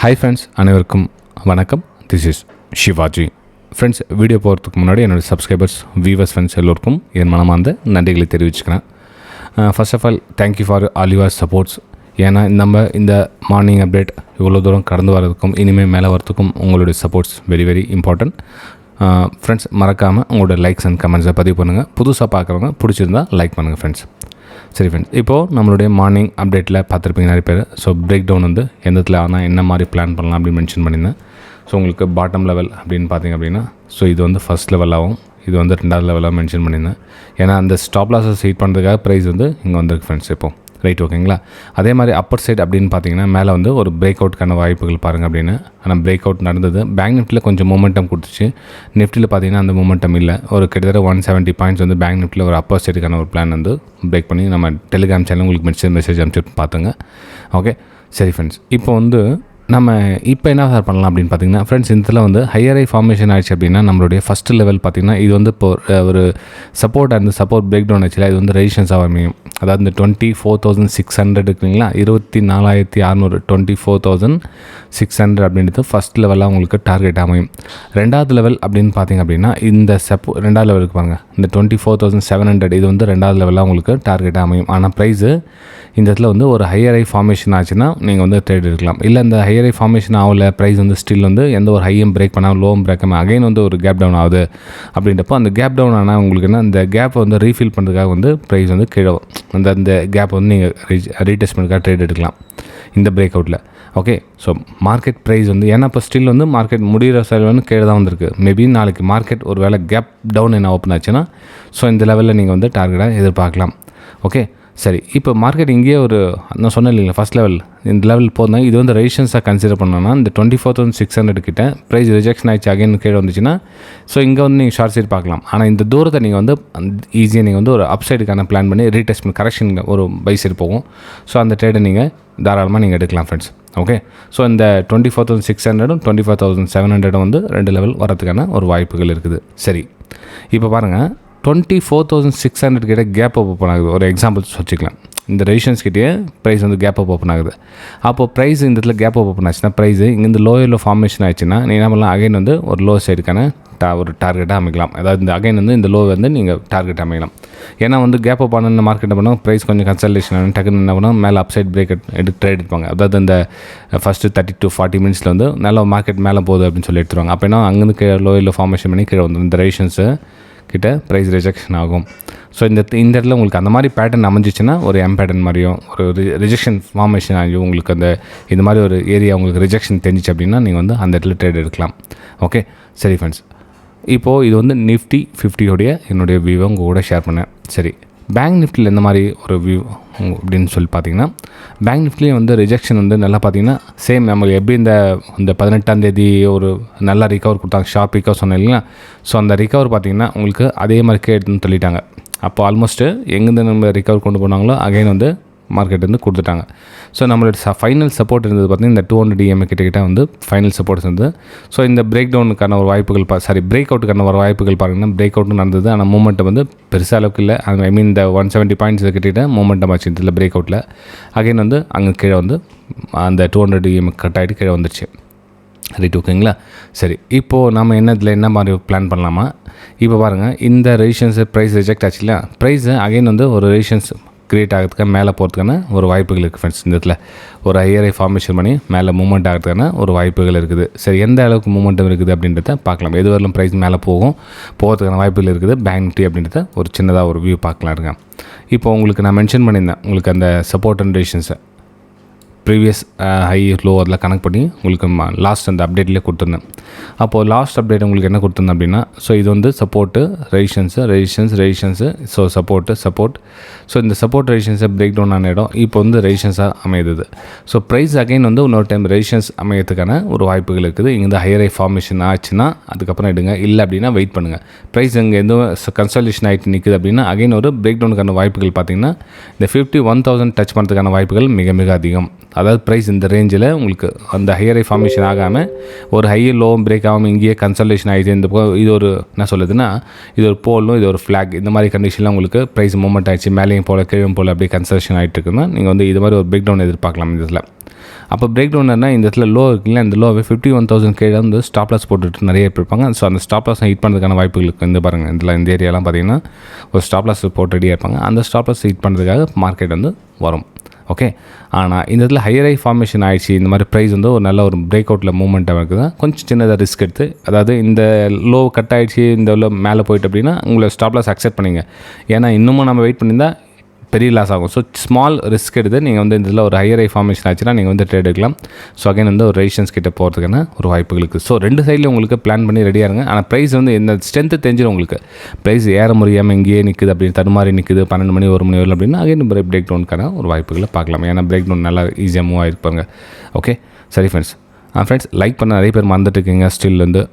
Hi friends, அனைவருக்கும் வணக்கம். This is Shivaji. Friends, video போகிறதுக்கு முன்னாடி என்னோடய சப்ஸ்கிரைபர்ஸ், வியூவர்ஸ், ஃப்ரெண்ட்ஸ் எல்லோருக்கும் என் மனமார்ந்த நன்றிகளை தெரிவிச்சுக்கிறேன். First of all thank you for all your supports. ஏன்னா நம்ம இந்த மார்னிங் அப்டேட் இவ்வளோ தூரம் கடந்து வரதுக்கும் இனிமேல் மேலே வரதுக்கும் உங்களுடைய supports very very important. Friends, மறக்காமல் உங்களோட லைக்ஸ் அண்ட் கமெண்ட்ஸை பதிவு பண்ணுங்கள். புதுசாக பார்க்குறவங்க பிடிச்சிருந்தா லைக் பண்ணுங்கள் ஃப்ரெண்ட்ஸ். சரி ஃப்ரெண்ட்ஸ், இப்போது நம்மளுடைய மார்னிங் அப்டேட்டில் பார்த்துருப்பீங்க நிறைய பேர். ஸோ பிரேக் டவுன் வந்து எந்த இடத்துல ஆனால் என்ன மாதிரி பிளான் பண்ணலாம் அப்படின்னு மென்ஷன் பண்ணியிருந்தேன். ஸோ உங்களுக்கு பாட்டம் லெவல் அப்படின்னு பார்த்தீங்க அப்படின்னா, ஸோ இது வந்து ஃபஸ்ட் லெவலாகவும் இது வந்து ரெண்டாவது லெவலாக மென்ஷன் பண்ணியிருந்தேன். ஏன்னா அந்த ஸ்டாப் லாஸை ஹீட் பண்ணுறதுக்காக ப்ரைஸ் வந்து இங்கே வந்துருக்கு ஃப்ரெண்ட்ஸ். இப்போ ரைட், ஓகேங்களா. அதே மாதிரி அப்பர் சைட் அப்படின்னு பார்த்தீங்கன்னா மேலே வந்து ஒரு பிரேக் அவுட்கான வாய்ப்புகள் பாருங்கள் அப்படின்னு. ஆனால் பிரேக் அவுட் நடந்தது. பேங்க் நிஃப்டியில் கொஞ்சம் மூமெண்டம் கொடுத்துச்சு. நிஃப்டியில் பார்த்தீங்கன்னா அந்த மூமெண்டம் இல்லை. ஒரு கிட்டத்தட்ட 170 பாயிண்ட்ஸ் வந்து பேங்க் நிஃப்டியில் ஒரு அப்பர் சைடுக்கான ஒரு பிளான் வந்து பிரேக் பண்ணி நம்ம டெலிகிராம் சேனல் உங்களுக்கு மெசேஜ் அனுப்பிச்சு பார்த்துங்க. ஓகே, சரி ஃப்ரெண்ட்ஸ், இப்போ வந்து நம்ம இப்போ என்ன சார் பண்ணலாம் அப்படின்னு பார்த்தீங்கன்னா ஃப்ரெண்ட்ஸ், இதில் வந்து ஹையர் ஐ ஃபார்மேஷன் ஆயிடுச்சு அப்படின்னா நம்மளுடைய ஃபஸ்ட்டு லெவல் பார்த்திங்கன்னா இது வந்து இப்போ ஒரு சப்போர்ட் அந்த சப்போர்ட் பிரேக் டவுன் ஆச்சுல, இது வந்து ரெசிஸ்டன்ஸ் அமையும். அதாவது இந்த 24,600 இருக்குங்களா, 24,600 24,600 அப்படின்றது ஃபஸ்ட் லெவலாக உங்களுக்கு டார்கெட் அமையும். ரெண்டாவது லெவல் அப்படின்னு பார்த்திங்க அப்படின்னா இந்த ரெண்டாவது லெவலுக்கு பாருங்கள், இந்த 24,700 இது வந்து ரெண்டாவது லெவலாக உங்களுக்கு டார்கெட் அமையும். ஆனால் ப்ரைஸு இந்த இடத்துல வந்து ஒரு ஹையர் ஐ ஃபார்மேஷன் ஆச்சுன்னா நீங்கள் வந்து ட்ரேட் எடுக்கலாம். இல்லை இந்த ஹையர் ஐ ஃபார்மேஷன் ஆகல, ப்ரைஸ் வந்து ஸ்டில் வந்து எந்த ஒரு ஹையும் பிரேக் பண்ணாமல் லோவும் பிரேக் பண்ணாமல் அகைன் வந்து ஒரு கேப் டவுன் ஆகுது அப்படின்றப்போ அந்த கேப் டவுன் ஆனால் உங்களுக்கு என்ன இந்த கேப்பை வந்து ரீஃபில் பண்ணுறதுக்காக வந்து ப்ரைஸ் வந்து கீழே அந்த கேப் வந்து நீங்கள் ரீடெஸ்ட் பண்ணுறதுக்காக ட்ரேட் எடுக்கலாம் இந்த பிரேக் அவுட்டில். ஓகே, ஸோ மார்க்கெட் ப்ரைஸ் வந்து ஏன்னா இப்போ ஸ்டில் வந்து மார்க்கெட் முடிகிற சைடில் வந்து கீழே தான் வந்திருக்கு. மேபி நாளைக்கு மார்க்கெட் ஒரு வேளை கேப் டவுன் என்ன ஓப்பன் ஆச்சுன்னா ஸோ இந்த லெவலில் நீங்கள் வந்து டார்கெட்டாக எதிர்பார்க்கலாம். ஓகே, சரி, இப்போ மார்க்கெட் இங்கேயே ஒரு நான் சொன்னேன் இல்லைங்களா ஃபஸ்ட் லெவல் இந்த லெவல் போதும். இது வந்து ரெசிஸ்டன்ஸாக கன்சிடர் பண்ணோன்னா இந்த 24,600 கிட்ட ப்ரைஸ் ரிஜெக்ஷன் ஆகிடுச்சு அகைன் கீழே வந்துச்சுன்னா ஸோ இங்கே வந்து நீங்கள் ஷார்ட் சைட் பார்க்கலாம். ஆனால் இந்த தூரத்தை நீங்கள் வந்து ஈஸியாக நீங்கள் வந்து ஒரு அப் சைடுக்கான பிளான் பண்ணி ரீடெஸ்ட் பண்ணி கரெக்ஷனில் ஒரு பை சைடு போகும். ஸோ அந்த ட்ரேடை நீங்கள் தாராளமாக நீங்கள் எடுக்கலாம் ஃப்ரெண்ட்ஸ். ஓகே, ஸோ இந்த 24,600 24,700 வந்து ரெண்டு லெவல் வரதுக்கான ஒரு வாய்ப்புகள் இருக்குது. சரி, இப்போ பாருங்கள் 24,600 கிட்டே கேப் அப் ஓப்பன் ஆகுது. ஒரு எக்ஸாம்பிள்ஸ் வச்சுக்கலாம். இந்த ரெசிஸ்டன்ஸ் கிட்டே ப்ரைஸ் வந்து கேப் அப் ஓப்பன் ஆகுது. அப்போது ப்ரைஸ் இந்த இடத்துல கேப் அப் ஓப்பன் ஆச்சுன்னா ப்ரைஸ் இங்கேருந்து லோயரில் ஃபார்மேஷன் ஆச்சுன்னா நீங்கள் என்ன பண்ணலாம், அகைன் வந்து ஒரு லோ சைடுக்கான ஒரு டார்கெட்டாக அமைக்கலாம். அதாவது இந்த அகைன் வந்து இந்த லோ வந்து நீங்கள் டார்கெட் அமைக்கலாம். ஏன்னா வந்து கேப் அப் ஆன மார்க்கெட் என்ன பண்ணால் ப்ரைஸ் கொஞ்சம் கன்சல்டேஷன் ஆகும், டக்குன்னு என்ன பண்ணால் மேலே அப் சைட் பிரேக் ட்ரேட் எடுப்பாங்க. அதாவது இந்த ஃபஸ்ட்டு 30 to 40 மினிட்ஸில் வந்து நல்ல மார்க்கெட் மேலே போகுது அப்படின்னு சொல்லி எடுத்துருவாங்க. அப்போ என்ன அங்கேருந்து லோயரில் ஃபார்மேஷன் பண்ணி கீழே வந்து இந்த ரெசிஸ்டன்ஸு கிட்ட ப்ரைஸ் ரிஜெக்ஷன் ஆகும். ஸோ இந்த இடத்துல உங்களுக்கு அந்த மாதிரி பேட்டர்ன் அமைஞ்சிச்சுன்னா ஒரு எம் பேட்டர்ன் மாதிரியும் ஒரு ரிஜெக்ஷன் ஃபார்மேஷன் ஆகியும் உங்களுக்கு இந்த மாதிரி ஒரு ஏரியா உங்களுக்கு ரிஜெக்ஷன் தெரிஞ்சிச்சு அப்படின்னா நீங்கள் வந்து அந்த இடத்துல ட்ரேட் எடுக்கலாம். ஓகே, சரி ஃப்ரெண்ட்ஸ், இப்போது இது வந்து நிஃப்டி 50 என்னுடைய வியூவை உங்கள் கூட ஷேர் பண்ணேன். சரி, பேங்க் நிஃப்டியில் எந்த மாதிரி ஒரு வியூ அப்படின்னு சொல்லி பார்த்தீங்கன்னா பேங்க் நிஃப்டிலேயும் வந்து ரிஜெக்ஷன் வந்து நல்லா பார்த்தீங்கன்னா சேம் நம்ம எப்படி இந்த 18ஆம் தேதி ஒரு நல்லா ரிகவர் கொடுத்தாங்க, ஷார்ப் ரிகவர் சொன்னேன் இல்லைங்களா. ஸோ அந்த ரிகவர் பார்த்தீங்கன்னா உங்களுக்கு அதே மாதிரி கேட்டுன்னு சொல்லிட்டாங்க. அப்போ ஆல்மோஸ்ட்டு எங்கேருந்து நம்ம ரிகவர் கொண்டு போனாங்களோ அகைன் வந்து மார்க்கெட் வந்து கொடுத்துட்டாங்க. ஸோ நம்மளோட ஃபைனல் சப்போர்ட் இருந்தது பார்த்திங்கன்னா இந்த 200 EMA கிட்ட வந்து ஃபைனல் சப்போர்ட் இருந்தது. ஸோ இந்த பிரேக் டவுனுக்கான ஒரு வாய்ப்புகள் பிரேக் அவுட்டுக்கான ஒரு வாய்ப்புகள் பாருங்கன்னா பிரேக் அவுட்டும் நடந்தது. ஆனால் மூமெண்ட்டம் வந்து பெருசாக அளவுக்கு இல்லை. ஐ மீன் இந்த 170 பாயிண்ட்ஸ் கிட்ட மூமெண்டம் ஆச்சு இதில் பிரேக் அவுட்டில். அகைன் வந்து அங்கே கீழே வந்து அந்த 200 EMA கட் ஆகிட்டு கீழே வந்துடுச்சு. ரைட், ஓகேங்களா. சரி, இப்போது நம்ம இதில் என்ன மாதிரி பிளான் பண்ணலாமா? இப்போ பாருங்கள், இந்த ரெசிஸ்டன்ஸு ப்ரைஸ் ரிஜெக்ட் ஆச்சு இல்லையா, ப்ரைஸு அகைன் வந்து ஒரு ரெசிஸ்டன்ஸ் க்ரியேட் ஆகிறதுக்காக மேலே போகிறதுக்கான ஒரு வாய்ப்புகள் இருக்குது ஃப்ரெண்ட்ஸ். இந்த இடத்துல ஒரு ஹையர் ஐ ஃபார்மேஷன் பண்ணி மேலே மூவ்மெண்ட் ஆகிறதுக்கான ஒரு வாய்ப்புகள் இருக்குது. சரி, எந்த அளவுக்கு மூவ்மெண்ட்டும் இருக்குது அப்படின்றத பார்க்கலாம். எது வரலும் ப்ரைஸ் மேலே போகிறதுக்கான வாய்ப்புகள் இருக்குது பேங்க் நிஃப்டி அப்படின்றத ஒரு சின்னதாக ஒரு வியூ பார்க்கலாம் இருக்கேன். இப்போ உங்களுக்கு நான் மென்ஷன் பண்ணியிருந்தேன் உங்களுக்கு அந்த சப்போர்ட் அண்ட் ரெசிஸ்டன்ஸை ப்ரீவியஸ் ஹை லோ அதில் கனெக்ட் பண்ணி உங்களுக்கு லாஸ்ட் அந்த அப்டேட்லேயே கொடுத்துருந்தேன். அப்போது லாஸ்ட் அப்டேட் உங்களுக்கு என்ன கொடுத்துருந்தேன் அப்படின்னா ஸோ இது வந்து support resistance so support so இந்த சப்போர்ட் ரெசிஸ்டன்ஸை பிரேக் டவுன் ஆன இடம் இப்போ வந்து ரெசிஸ்டன்ஸாக அமையுது. ஸோ ப்ரைஸ் அகைன் வந்து இன்னொரு டைம் ரெசிஸ்டன்ஸ் அமையறதுக்கான ஒரு வாய்ப்புகள் இருக்குது. இங்கே ஹையர் ஐ ஃபார்மேஷன் ஆச்சுன்னா அதுக்கப்புறம் எடுங்க, இல்லை அப்படின்னா வெயிட் பண்ணுங்கள். ப்ரைஸ் இங்கே எதுவும் கன்சல்டேஷன் ஆகிட்டு நிற்குது அப்படின்னா அகைன் ஒரு பிரேக் டவுனுக்கான வாய்ப்புகள் பார்த்திங்கன்னா இந்த 51,000 டச் பண்ணுறதுக்கான வாய்ப்புகள் மிக மிக அதிகம். அதாவது ப்ரைஸ் இந்த ரேஞ்சில் உங்களுக்கு அந்த ஹையர் ஐ ஃபார்மேஷன் ஆகாமல் ஒரு ஹையர் லோவும் பிரேக் ஆகாமல் இங்கேயே கன்சல்டேஷன் ஆகிடுது. இந்த இது ஒரு என்ன சொல்லுதுன்னா இது ஒரு போலும் இது ஒரு ஃப்ளாக் இந்த மாதிரி கண்டிஷனில் உங்களுக்கு ப்ரைஸ் மூவ்மெண்ட் ஆகிடுச்சு மேலேயும் போல் கீழும் போல் அப்படியே கன்சல்டேஷன் ஆகிட்டு இருக்குன்னா நீங்கள் வந்து இது மாதிரி ஒரு பிரேக் டவுன் எதிர்பார்க்கலாம் இதில். அப்போ பிரேக் டவுன்னா இந்த இடத்துல லோ இருக்குல்ல, இந்த லோவை 51,000 கீழே வந்து ஸ்டாப் லாஸ் போட்டுட்டு நிறைய பேர் இருப்பாங்க. ஸோ அந்த ஸ்டாப் லாஸ் ஹிட் பண்ணுறதுக்கான வாய்ப்புகளுக்கு வந்து பாருங்கள், இந்த ஏரியாலாம் பார்த்தீங்கன்னா ஒரு ஸ்டாப் லாஸ் போட்டு ரெடியாக இருப்பாங்க. அந்த ஸ்டாப் லாஸ் ஹிட் பண்ணுறதுக்காக மார்க்கெட் வந்து வரும். ஓகே, ஆனால் இந்த இடத்துல ஹையர் ஹை ஃபார்மேஷன் ஆயிடுச்சு, இந்த மாதிரி ப்ரைஸ் வந்து ஒரு நல்ல ஒரு பிரேக் அவுட்டில் மூவ்மெண்ட்டாக இருக்குது, கொஞ்சம் சின்னதாக ரிஸ்க் எடுத்து, அதாவது இந்த லோ கட் ஆகிடுச்சு, இந்த லோ மேலே போயிட்டு அப்படின்னா உங்களை ஸ்டாப் லாஸ் அக்செப்ட் பண்ணிங்க. ஏன்னா இன்னமும் நம்ம வெயிட் பண்ணியிருந்தால் பெரிய லாஸ் ஆகும். ஸோ ஸ்மால் ரிஸ்க் எடுத்து நீங்கள் வந்து இதில் ஒரு ஹையர் ஹை ஃபார்மேஷன் ஆச்சுன்னா நீங்கள் வந்து ட்ரேட் எடுக்கலாம். ஸோ அகைன் வந்து ஒரு ரெசிஸ்டன்ஸ் கிட்ட போகிறதுக்கான ஒரு வாய்ப்புகள் இருக்குது. ஸோ ரெண்டு சைடில் உங்களுக்கு பிளான் பண்ணி ரெடியாக இருங்க. ஆனால் ப்ரைஸ் வந்து எந்த ஸ்ட்ரென்த்து தெரிஞ்சிடும் உங்களுக்கு. ப்ரைஸ் ஏற முடியாமல் இங்கேயே நிற்குது அப்படின்னு தடுமாறி நிற்குது 12 மணி 1 மணி வரல அப்படின்னா அகைன் பிரேக் டவுனுக்கான ஒரு வாய்ப்புகளை பார்க்கலாம். ஏன்னா பிரேக் டவுன் நல்லா ஈஸியாக மூவ் ஆகிருப்பாங்க. ஓகே, சரி ஃப்ரெண்ட்ஸ். ஃப்ரெண்ட்ஸ், லைக் பண்ண நிறைய பேர் மறந்துட்டு இருக்கீங்க ஸ்டில் வந்து.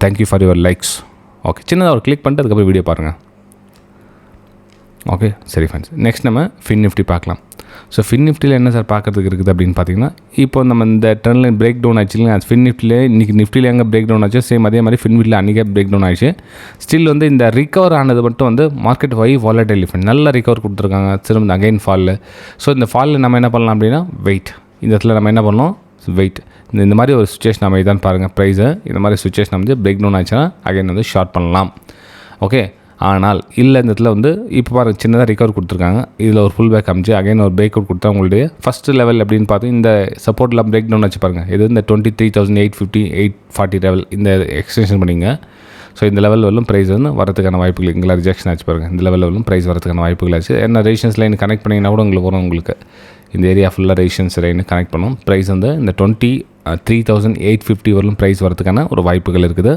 Thank you for your likes. Okay, சின்னதாக ஒரு கிளிக் பண்ணிட்டு அதுக்கப்புறம் வீடியோ பாருங்கள். ஓகே, சரி ஃப்ரெண்ட்ஸ். நெக்ஸ்ட் நம்ம ஃபின் நிஃப்டி பார்க்கலாம். ஸோ ஃபின் நிஃப்டியில் என்ன சார் பார்க்குறதுக்கு இருக்குது அப்படின்னு பார்த்தீங்கன்னா, இப்போ நம்ம இந்த ட்ரெண்ட் லைன் பிரேக் டவுன் ஆச்சு இல்லைங்க, அது ஃபின் நிஃப்டிலே இன்றைக்கி நிஃப்டியில் எங்கே பிரேக் டவுன் ஆச்சு சேம் அதே மாதிரி ஃபின் நிஃப்டியில் அன்றைக்கே பிரேக் டவுன் ஆயிடுச்சு. ஸ்டில் வந்து இந்த ரிகவர் ஆனது மட்டும் வந்து மார்க்கெட் வாலடைல் ஃப்ரெண்ட் நல்ல ரிகவர் கொடுத்துருக்காங்க. திரும்ப அகைன் ஃபாலில். ஸோ இந்த ஃபாலில் நம்ம என்ன பண்ணலாம் அப்படின்னா வெயிட், இந்த இடத்துல நம்ம என்ன பண்ணலாம் வெயிட். இந்த மாதிரி ஒரு சுச்சுவேஷன் நம்ம இதான் பாருங்கள் ப்ரைஸை, இந்த மாதிரி சுச்சுவேஷன் வந்து பிரேக் டவுன் ஆச்சுன்னா அகைன் வந்து ஷார்ட் பண்ணலாம். ஓகே, ஆனால் இல்லை இந்த இடத்துல வந்து இப்போ பாருங்கள் சின்னதாக ரிகவர் கொடுத்துருக்காங்க. இதில் ஒரு ஃபுல் பேக் அமைச்சு அகைன் ஒரு பிரேக் அவுட் கொடுத்தா உங்களுடைய ஃபஸ்ட்டு லெவல் அப்படின்னு பார்த்து இந்த சப்போர்ட்லாம் பிரேக் டவுன் வச்சு பாருங்கள். இது இந்த 23,850 840 லெவல் இந்த எக்ஸ்டென்ஷன் பண்ணிங்க. ஸோ இந்த லெவல் வரலும் ப்ரைஸ் வந்து வரதுக்கான வாய்ப்புகள் இங்கே ரிஜெக்ஷன் ஆச்சு பாருங்கள். இந்த லெவலில் வரலும் ப்ரைஸ் வரதுக்கான வாய்ப்புகள் ஆச்சு. என்ன ரெசிஸ்டன்ஸ் லைன் கனெக்ட் பண்ணிங்கன்னா கூட உங்களுக்கு வரும். உங்களுக்கு இந்த ஏரியா ஃபுல்லாக ரெசிஸ்டன்ஸ் லைன் கனெக்ட் பண்ணும். ப்ரைஸ் வந்து இந்த 23,850 வரலும் ப்ரைஸ் வரதுக்கான ஒரு வாய்ப்புகள் இருக்குது.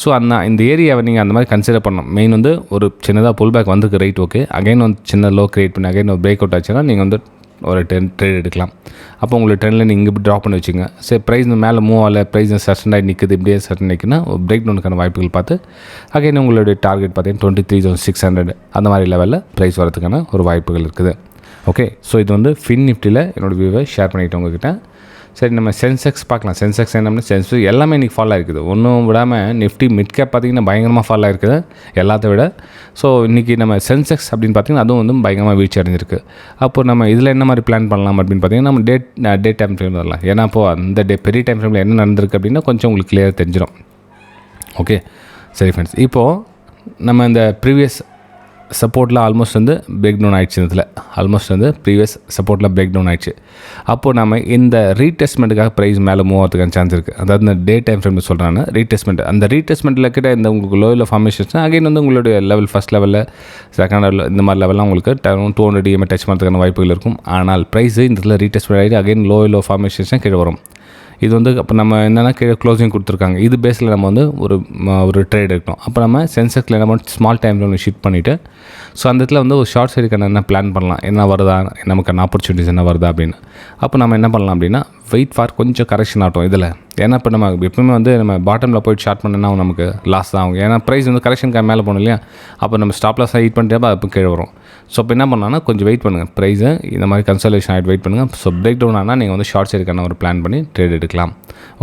ஸோ இந்த ஏரியாவை நீங்கள் அந்த மாதிரி கன்சிடர் பண்ணணும். மெயின் வந்து ஒரு சின்னதாக புல் பேக் வந்துருக்கு, ரைட் ஓகே. அகைன் வந்து சின்ன லோ கிரியேட் பண்ணி அகைன் ஒரு பிரேக் அவுட் ஆச்சுன்னா நீங்கள் வந்து ஒரு ட்ரேட் எடுக்கலாம். அப்போ உங்களுக்கு ட்ரெண்டில் நீங்கள் இப்படி ட்ராப் பண்ணி வச்சுங்க. சரி, ப்ரைஸ் மேலே மூவ் ஆகலை, ப்ரைஸ் சர்டன் ஆகி நிற்குது, இப்படியே சர்டன் நிற்குன்னா ஒரு பிரேக் டவுனுக்கான வாய்ப்புகள் பார்த்து அகைன் உங்களுடைய டார்கெட் பார்த்தீங்கன்னா 23,600 அந்த மாதிரி லெவலில் ப்ரைஸ் வரதுக்கான ஒரு வாய்ப்புகள் இருக்குது. ஓகே, ஸோ இது வந்து ஃபின் நிஃப்டியில் என்னோடய வியூவை ஷேர் பண்ணிவிட்டு உங்ககிட்ட. சரி, நம்ம சென்செக்ஸ் பார்க்கலாம். சென்செக்ஸ் என்னம்னா சென்செக்ஸ் எல்லாமே இன்றைக்கி ஃபால் ஆகிருக்குது. ஒன்றும் விடாமல் நிஃப்டி மிட் கேப் பார்த்திங்கன்னா பயங்கரமாக ஃபால் ஆகிருக்குது எல்லாத்த விட. ஸோ இன்றைக்கி நம்ம சென்செக்ஸ் அப்படின்னு பார்த்திங்கன்னா அதுவும் வந்து பயங்கரமாக வீழ்ச்சி அடைஞ்சிருக்கு. அப்போ நம்ம இதில் என்ன மாதிரி பிளான் பண்ணலாம் அப்படின்னு பார்த்திங்கன்னா நம்ம டே டைம் ஃப்ரேம் வரலாம். ஏன்னா அப்போது அந்த பெரிய டைம் ஃப்ரேமில் என்ன நடந்திருக்கு அப்படின்னா கொஞ்சம் உங்களுக்கு கிளியராக தெரிஞ்சிடும். ஓகே, சரி ஃப்ரெண்ட்ஸ். இப்போது நம்ம இந்த ப்ரீவியஸ் சப்போர்ட்டில் ஆல்மோஸ்ட் வந்து பிரேக் டவுன் ஆகிடுச்சு. இதில் ஆல்மோஸ்ட் வந்து ப்ரீவியஸ் சப்போர்ட்டில் பிரேக் டவுன் ஆகிடுச்சு. அப்போது நம்ம இந்த ரீடெஸ்ட்மெண்ட்டுக்காக ப்ரைஸ் மேலே மூவ் ஆகிறதுக்கான சான்ஸ் இருக்குது. அதாவது இந்த டே டைம் ஃப்ரேம் சொல்கிறாங்க ரீடெஸ்ட்மெண்ட். அந்த ரீடெஸ்ட்மெண்ட்டில் கிட்ட இந்த உங்களுக்கு லோவில் ஃபார்மேஷன் அகைன் வந்து உங்களுடைய லெவல் ஃபஸ்ட் லெவலில் செகண்ட் லெவலில் இந்த மாதிரி லெவலாம் உங்களுக்கு 200 EMA டச் பண்ணுறதுக்கான வாய்ப்புகள் இருக்கும். ஆனால் ப்ரைஸு இந்த இடத்துல ரீடெஸ்ட்மெண்ட் ஆகிட்டு அகைன் லோ ஃபார்மேஷன் கீழே வரும். இது வந்து அப்போ நம்ம என்னென்னா கீழே க்ளோசிங் கொடுத்துருக்காங்க. இது பேஸில் நம்ம வந்து ஒரு ட்ரேட் எடுக்கணும். அப்போ நம்ம சென்செக்ஸில் என்ன பண்ணி ஸ்மால் டைமில் ஷிஃப்ட் பண்ணிவிட்டு ஸோ அந்த இடத்துல வந்து ஒரு ஷார்ட் சைடுக்கான என்ன பிளான் பண்ணலாம், என்ன வருதா நமக்கான ஆப்பர்ச்சுனிட்டிஸ் என்ன வருதா அப்படின்னு. அப்போ நம்ம என்ன பண்ணலாம் அப்படின்னா வெயிட் ஃபார் கொஞ்சம் கரெக்ஷன் ஆகட்டும் இதில். ஏன்னா இப்போ நம்ம எப்பவுமே வந்து நம்ம பாட்டமில் போய்ட்டு ஷார்ட் பண்ணோன்னா நமக்கு லாஸ் தான் ஆகும். ஏன்னா ப்ரைஸ் வந்து கரெக்ஷனுக்காக மேலே போகணும் இல்லையா. அப்போ நம்ம ஸ்டாப் லாஸாக ஹீட் பண்ணிட்டே அப்போ கீழே வரும். ஸோ இப்போ என்ன பண்ணலாம்னா கொஞ்சம் வெயிட் பண்ணுங்கள். ப்ரைஸை இந்த மாதிரி கன்சல்டேஷன் ஆகிட்டு வெயிட் பண்ணுங்கள். ஸோ பிரேக் டவுன் ஆனால் நீங்கள் வந்து ஷார்ட் சைடுக்கான ஒரு பிளான் பண்ணி ட்ரேட் எடுக்கலாம்.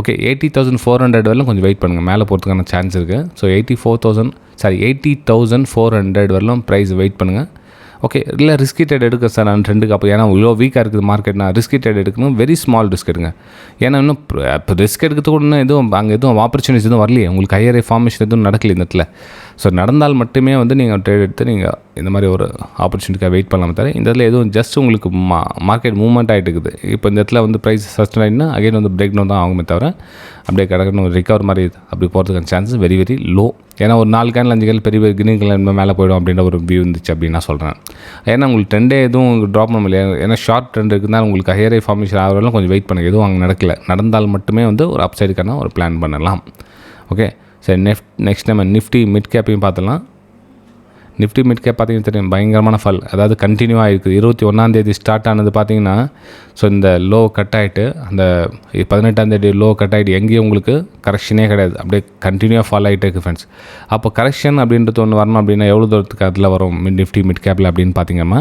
ஓகே, 80,400 வரலும் கொஞ்சம் வெயிட் பண்ணுங்கள், மேலே போகிறதுக்கான சான்ஸ் இருக்குது. ஸோ 80,400 வரலும் ப்ரைஸ் வெயிட் பண்ணுங்கள். ஓகே, இல்லை ரிஸ்கி ட்ரேட் எடுக்க சார் நான் ட்ரெண்டுக்கு. அப்போ ஏன்னா இவ்வளோ வீக்காக இருக்குது மார்க்கெட்னா ரிஸ்கி ட்ரேட் எடுக்கணும். வெரி ஸ்மால் ரிஸ்க் எடுங்க. ஏன்னா இன்னும் இப்போ ரிஸ்க் எடுக்கிறதுக்கு கூட எதுவும் அங்கே எதுவும் ஆப்பர்ச்சுனிட்டிஸ் எதுவும் வரலையே, உங்களுக்கு ஹையர் ஃபார்மேஷன் எதுவும் நடக்கல இந்த இடத்துல. ஸோ நடந்தால் மட்டுமே வந்து நீங்கள் ட்ரேட் எடுத்து நீங்கள் இந்த மாதிரி ஒரு ஆப்பர்ச்சுனிட்டிக்காக வெயிட் பண்ணலாம். தவிர இந்த இடத்துல எதுவும் ஜஸ்ட் உங்களுக்கு மார்க்கெட் மூவ்மெண்ட் ஆகிட்டு இருக்குது. இப்போ இந்த இடத்துல வந்து ப்ரைஸ் சஸ்டன் ஆகிட்டுனா அகைன் வந்து பிரேக் டவுன் தான் ஆகுமே தவிர அப்படியே கிடக்கணும் ரிகவர் மாதிரி அப்படி போகிறதுக்கான சான்சஸ் வெரி வெரி லோ. ஏன்னா ஒரு 4 கேன் 5 கேன் பெரிய கிரீன் கலர் மேலே போய்டும் அப்படின்ற ஒரு வியூ இருந்துச்சு அப்படின்னு நான் சொல்கிறேன். ஏன்னா உங்களுக்கு ட்ரெண்டே எதுவும் ட்ராப் பண்ண முடியல. ஏன்னா ஷார்ட் ட்ரெண்ட் இருக்குதுனால உங்களுக்கு ஹையர் ஃபார்மேஷன் ஆகிறவங்களும் கொஞ்சம் வெயிட் பண்ணுங்கள். எதுவும் அங்கே நடக்கல. நடந்தால் மட்டுமே வந்து ஒரு அப்சைடுக்கான ஒரு பிளான் பண்ணலாம். ஓகே, சரி. நெக்ஸ்ட் நம்ம நிஃப்டி மிட் கேப்பையும் பார்த்துலாம். நிஃப்டி மிட் கேப் பார்த்திங்கன்னா தெரியும் பயங்கரமான ஃபால். அதாவது கண்டினியூவாக இருக்குது. 21 ஸ்டார்ட் ஆனது பார்த்திங்கன்னா ஸோ இந்த லோ கட் ஆகிட்டு அந்த 18 லோ கட் ஆகிட்டு எங்கேயும் உங்களுக்கு கரெக்ஷனே கிடையாது. அப்படியே கண்டினியூவாக ஃபால் ஆகிட்டே இருக்குது ஃப்ரெண்ட்ஸ். அப்போ கரெக்ஷன் அப்படின்றது ஒன்று வரணும் அப்படின்னா எவ்வளோ தூரத்துக்கு அதில் வரும் நிஃப்டி மிட் கேப்பில் அப்படின்னு பார்த்திங்கன்னா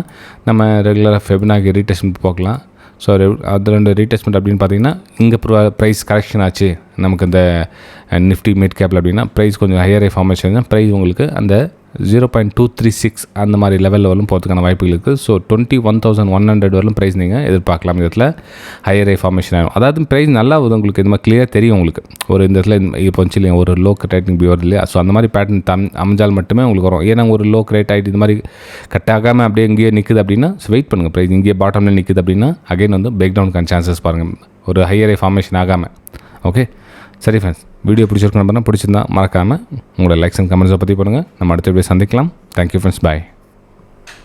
நம்ம ரெகுலராக ஃபெபினாக்கு ரீடெஸ்ட்மெண்ட் போகலாம். ஸோ அது 2 ரீடெஸ்ட்மெண்ட் அப்படின்னு பார்த்திங்கன்னா இங்கே ப்ரைஸ் கரெக்ஷன் ஆச்சு நமக்கு இந்த நிஃப்டி மிட் கேப்பில் அப்படின்னா ப்ரைஸ் கொஞ்சம் ஹையர் ஃபார்மேஷன் ப்ரைஸ் உங்களுக்கு அந்த 0.236 அந்த மாதிரி லெவலில் வரலும் போகிறதுக்கான வாய்ப்புகள் இருக்குது. ஸோ 21,100 வரலும் ப்ரைஸ் நீங்கள் எதிர்பார்க்கலாம். இந்த இடத்துல ஹையர் ஹை ஃபார்மேஷன் ஆகும். அதாவது ப்ரைஸ் நல்லா வருது உங்களுக்கு, இந்த மாதிரி கிளியராக தெரியும் உங்களுக்கு. ஒரு இந்த இடத்துல இப்போ வந்துச்சு இல்லையா, ஒரு லோ டைட்டிங் பி வருது இல்லையா. ஸோ அந்த மாதிரி பேட்டர்ன் அமைஞ்சால் மட்டுமே உங்களுக்கு வரும். ஏன்னா ஒரு லோ ரேட் ஆகிட்டு இந்த மாதிரி கட் ஆகாமல் அப்படியே இங்கேயே நிற்குது அப்படின்னா வெயிட் பண்ணுங்கள். ப்ரைஸ் இங்கேயே பாட்டமில் நிற்குது அப்படின்னா அகைன் வந்து பிரேக் டவுனுக்கான சான்சஸ் பாருங்கள், ஒரு ஹையர் ஹை ஃபார்மேஷன் ஆகாமல். ஓகே, சரி ஃப்ரெண்ட்ஸ், வீடியோ பிடிச்சிருக்கணும் அப்படின்னா பிடிச்சிருந்தா மறக்காமல் உங்களோட லைக்ஸ் அண்ட் கமெண்ட்ஸை பற்றி பண்ணுங்கள். நம்ம அடுத்த வீடியோ சந்திக்கலாம். தேங்க்யூ ஃப்ரெண்ட்ஸ், பாய்.